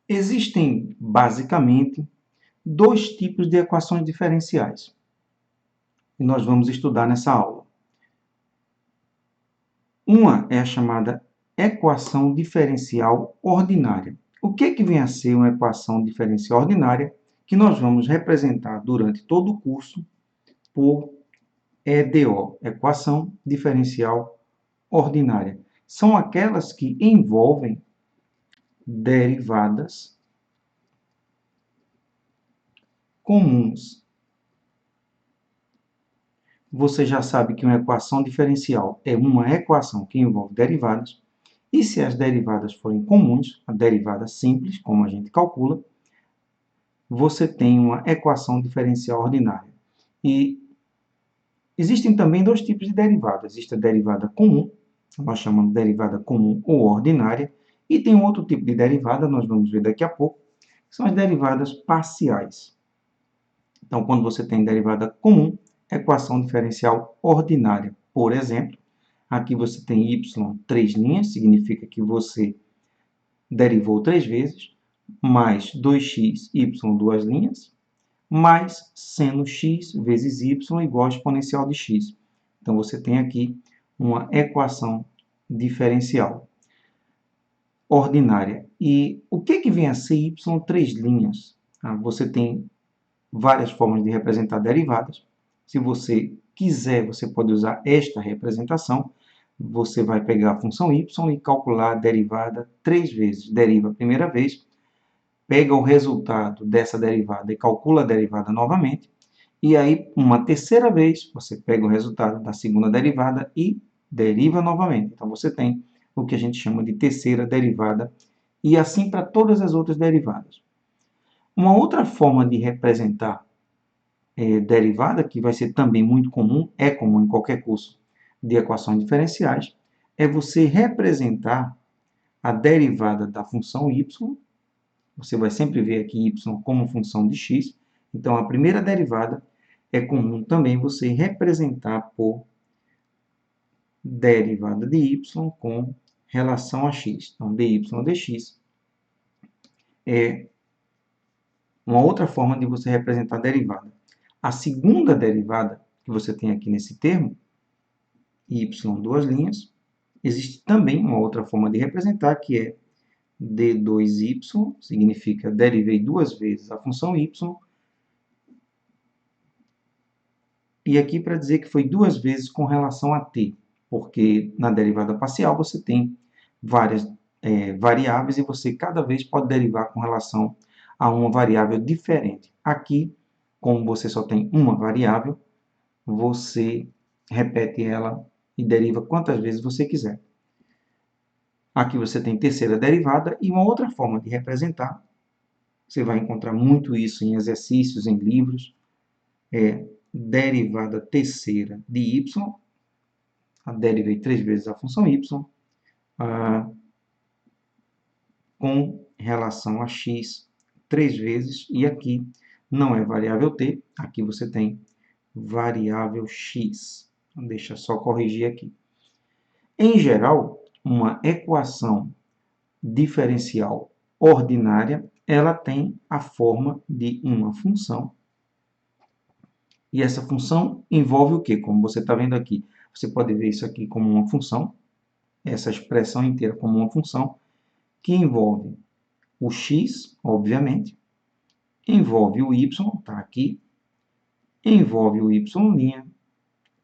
Existem, basicamente, dois tipos de equações diferenciais. E nós vamos estudar nessa aula. Uma é a chamada equação diferencial ordinária. O que vem a ser uma equação diferencial ordinária? Que nós vamos representar durante todo o curso por EDO, equação diferencial ordinária. São aquelas que envolvem derivadas comuns. Você já sabe que uma equação diferencial é uma equação que envolve derivadas, e se as derivadas forem comuns, a derivada simples, como a gente calcula, você tem uma equação diferencial ordinária. E existem também dois tipos de derivadas. Existe a derivada comum, nós chamamos de derivada comum ou ordinária, e tem um outro tipo de derivada, nós vamos ver daqui a pouco, que são as derivadas parciais. Então, quando você tem derivada comum, equação diferencial ordinária. Por exemplo, aqui você tem y 3 linhas, significa que você derivou 3 vezes, mais 2x, y 2 linhas, mais seno x vezes y igual a exponencial de x. Então, você tem aqui uma equação diferencial ordinária. E o que vem a ser y 3 linhas? Você tem várias formas de representar derivadas. Se você quiser, você pode usar esta representação. Você vai pegar a função y e calcular a derivada 3 vezes. Deriva a primeira vez, pega o resultado dessa derivada e calcula a derivada novamente. E aí, uma terceira vez, você pega o resultado da segunda derivada e deriva novamente. Então, você tem o que a gente chama de terceira derivada, e assim para todas as outras derivadas. Uma outra forma de representar derivada, que vai ser também muito comum, é comum em qualquer curso de equações diferenciais, é você representar a derivada da função y. Você vai sempre ver aqui y como função de x. Então, a primeira derivada é comum também você representar por derivada de y com relação a x. Então, dy dx é uma outra forma de você representar a derivada. A segunda derivada que você tem aqui nesse termo, y duas linhas, existe também uma outra forma de representar, que é d2y, significa derivei duas vezes a função y, e aqui para dizer que foi duas vezes com relação a t, porque na derivada parcial você tem várias variáveis e você cada vez pode derivar com relação a uma variável diferente. Aqui, como você só tem uma variável, você repete ela e deriva quantas vezes você quiser. Aqui você tem terceira derivada e uma outra forma de representar. Você vai encontrar muito isso em exercícios, em livros. É derivada terceira de y. Derivei 3 vezes a função y com relação a x 3 vezes. E aqui não é variável t, aqui você tem variável x. Então, deixa só corrigir aqui. Em geral, uma equação diferencial ordinária, ela tem a forma de uma função. E essa função envolve o quê? Como você está vendo aqui, você pode ver isso aqui como uma função, essa expressão inteira como uma função, que envolve o x, obviamente, envolve o y, está aqui, envolve o y',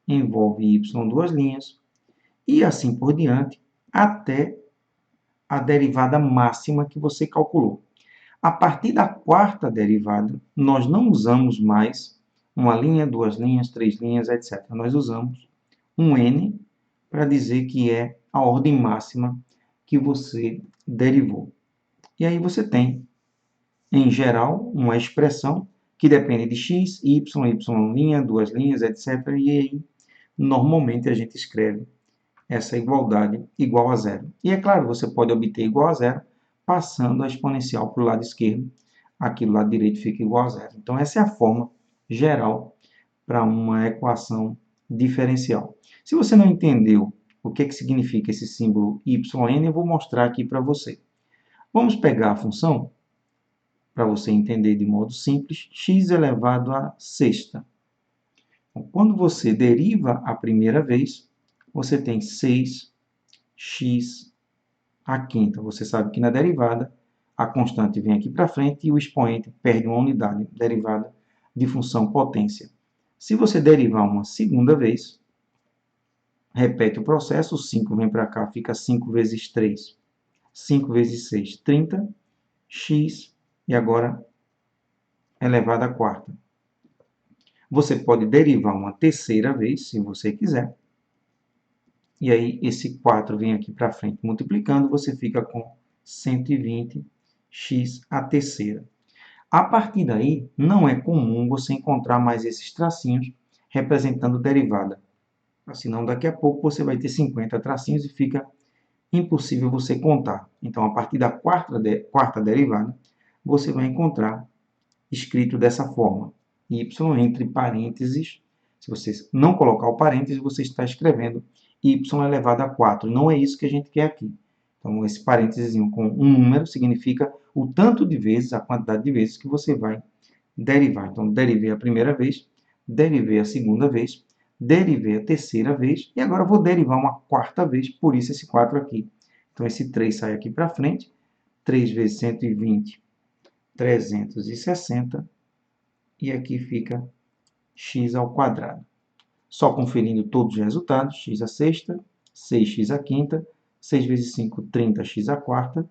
envolve y duas linhas, e assim por diante, até a derivada máxima que você calculou. A partir da quarta derivada, nós não usamos mais uma linha, duas linhas, três linhas, etc. Nós usamos um n para dizer que é a ordem máxima que você derivou. E aí você tem, em geral, uma expressão que depende de x, y, y', duas linhas, etc. E aí, normalmente, a gente escreve essa igualdade igual a zero. E é claro, você pode obter igual a zero passando a exponencial para o lado esquerdo. Aqui do lado direito fica igual a zero. Então, essa é a forma geral para uma equação diferencial. Se você não entendeu o que significa esse símbolo yn, eu vou mostrar aqui para você. Vamos pegar a função para você entender de modo simples, x elevado à sexta. Então, quando você deriva a primeira vez, você tem 6x à quinta. Você sabe que na derivada, a constante vem aqui para frente e o expoente perde uma unidade, derivada de função potência. Se você derivar uma segunda vez, repete o processo, o 5 vem para cá, fica 5 vezes 3, 5 vezes 6, 30, x, e agora elevado à quarta. Você pode derivar uma terceira vez, se você quiser, e aí esse 4 vem aqui para frente multiplicando, você fica com 120x à terceira. A partir daí, não é comum você encontrar mais esses tracinhos representando derivada. Senão, daqui a pouco você vai ter 50 tracinhos e fica impossível você contar. Então, a partir da quarta derivada, você vai encontrar escrito dessa forma. Y entre parênteses. Se você não colocar o parênteses, você está escrevendo y elevado a 4. Não é isso que a gente quer aqui. Então, esse parênteses com um número significa o tanto de vezes, a quantidade de vezes que você vai derivar. Então, derivei a primeira vez, derivei a segunda vez, derivei a terceira vez, e agora vou derivar uma quarta vez, por isso esse 4 aqui. Então, esse 3 sai aqui para frente, 3 vezes 120, 360, e aqui fica x ao quadrado. Só conferindo todos os resultados, x à sexta, 6x à quinta, 6 vezes 5, 30x à quarta,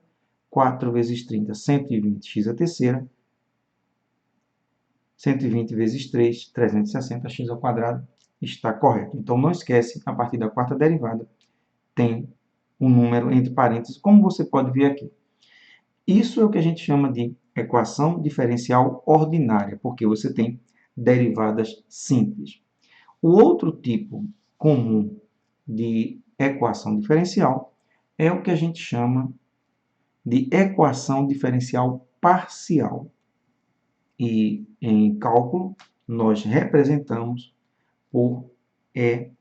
4 vezes 30, 120x à terceira, 120 vezes 3, 360x ao quadrado, está correto. Então, não esquece, a partir da quarta derivada, tem um número entre parênteses, como você pode ver aqui. Isso é o que a gente chama de equação diferencial ordinária, porque você tem derivadas simples. O outro tipo comum de equação diferencial é o que a gente chama de equação diferencial parcial. E em cálculo, nós representamos por EDP.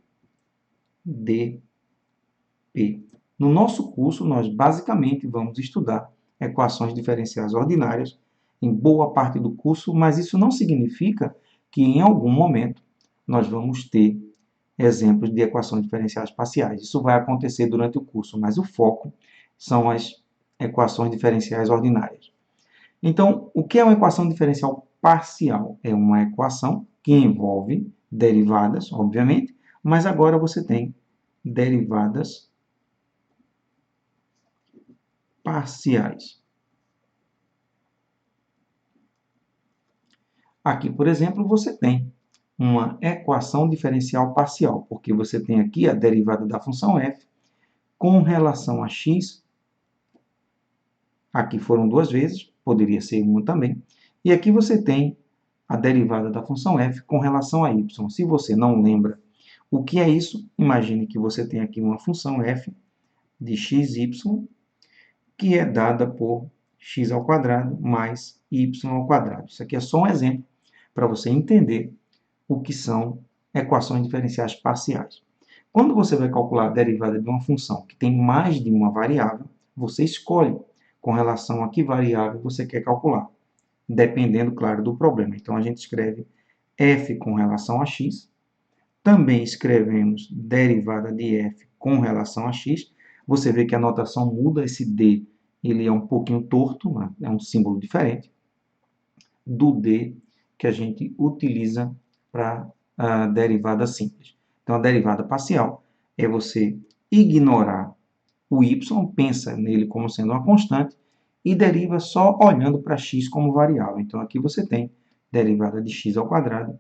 No nosso curso, nós basicamente vamos estudar equações diferenciais ordinárias em boa parte do curso, mas isso não significa que em algum momento nós vamos ter exemplos de equações diferenciais parciais. Isso vai acontecer durante o curso, mas o foco são as equações diferenciais ordinárias. Então, o que é uma equação diferencial parcial? É uma equação que envolve derivadas, obviamente, mas agora você tem derivadas parciais. Aqui, por exemplo, você tem uma equação diferencial parcial, porque você tem aqui a derivada da função f com relação a x. Aqui foram duas vezes, poderia ser uma também. E aqui você tem a derivada da função f com relação a y. Se você não lembra o que é isso, imagine que você tem aqui uma função f de xy, que é dada por x ao quadrado mais y ao quadrado. Isso aqui é só um exemplo para você entender o que são equações diferenciais parciais. Quando você vai calcular a derivada de uma função que tem mais de uma variável, você escolhe com relação a que variável você quer calcular, dependendo, claro, do problema. Então, a gente escreve f com relação a x, também escrevemos derivada de f com relação a x. Você vê que a notação muda, esse d ele é um pouquinho torto, né? É um símbolo diferente do d que a gente utiliza para a derivada simples. Então, a derivada parcial é você ignorar o y, pensa nele como sendo uma constante, e deriva só olhando para x como variável. Então, aqui você tem derivada de x ao quadrado,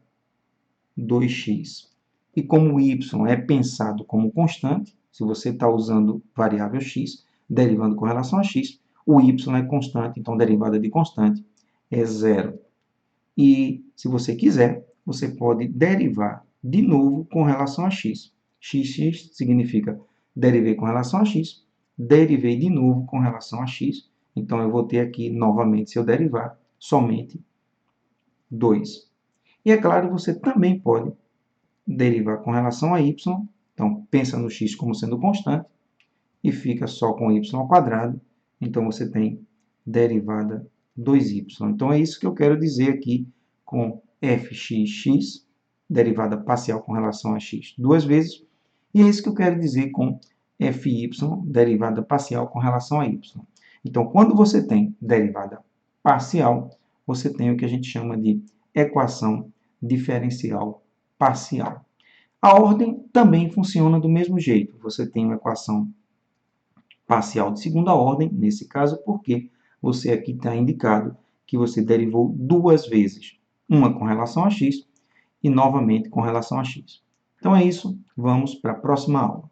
2x. E como o y é pensado como constante, se você está usando variável x, derivando com relação a x, o y é constante, então derivada de constante é zero. E, se você quiser, você pode derivar de novo com relação a x. X significa derivei com relação a x, derivei de novo com relação a x. Então, eu vou ter aqui, novamente, se eu derivar, somente 2. E, é claro, você também pode derivar com relação a y. Então, pensa no x como sendo constante e fica só com y ao quadrado. Então, você tem derivada 2y. Então, é isso que eu quero dizer aqui com fxx, derivada parcial com relação a x duas vezes, e é isso que eu quero dizer com fy, derivada parcial com relação a y. Então, quando você tem derivada parcial, você tem o que a gente chama de equação diferencial parcial. A ordem também funciona do mesmo jeito. Você tem uma equação parcial de segunda ordem, nesse caso, porque você aqui está indicado que você derivou duas vezes, uma com relação a x e novamente com relação a x. Então é isso, vamos para a próxima aula.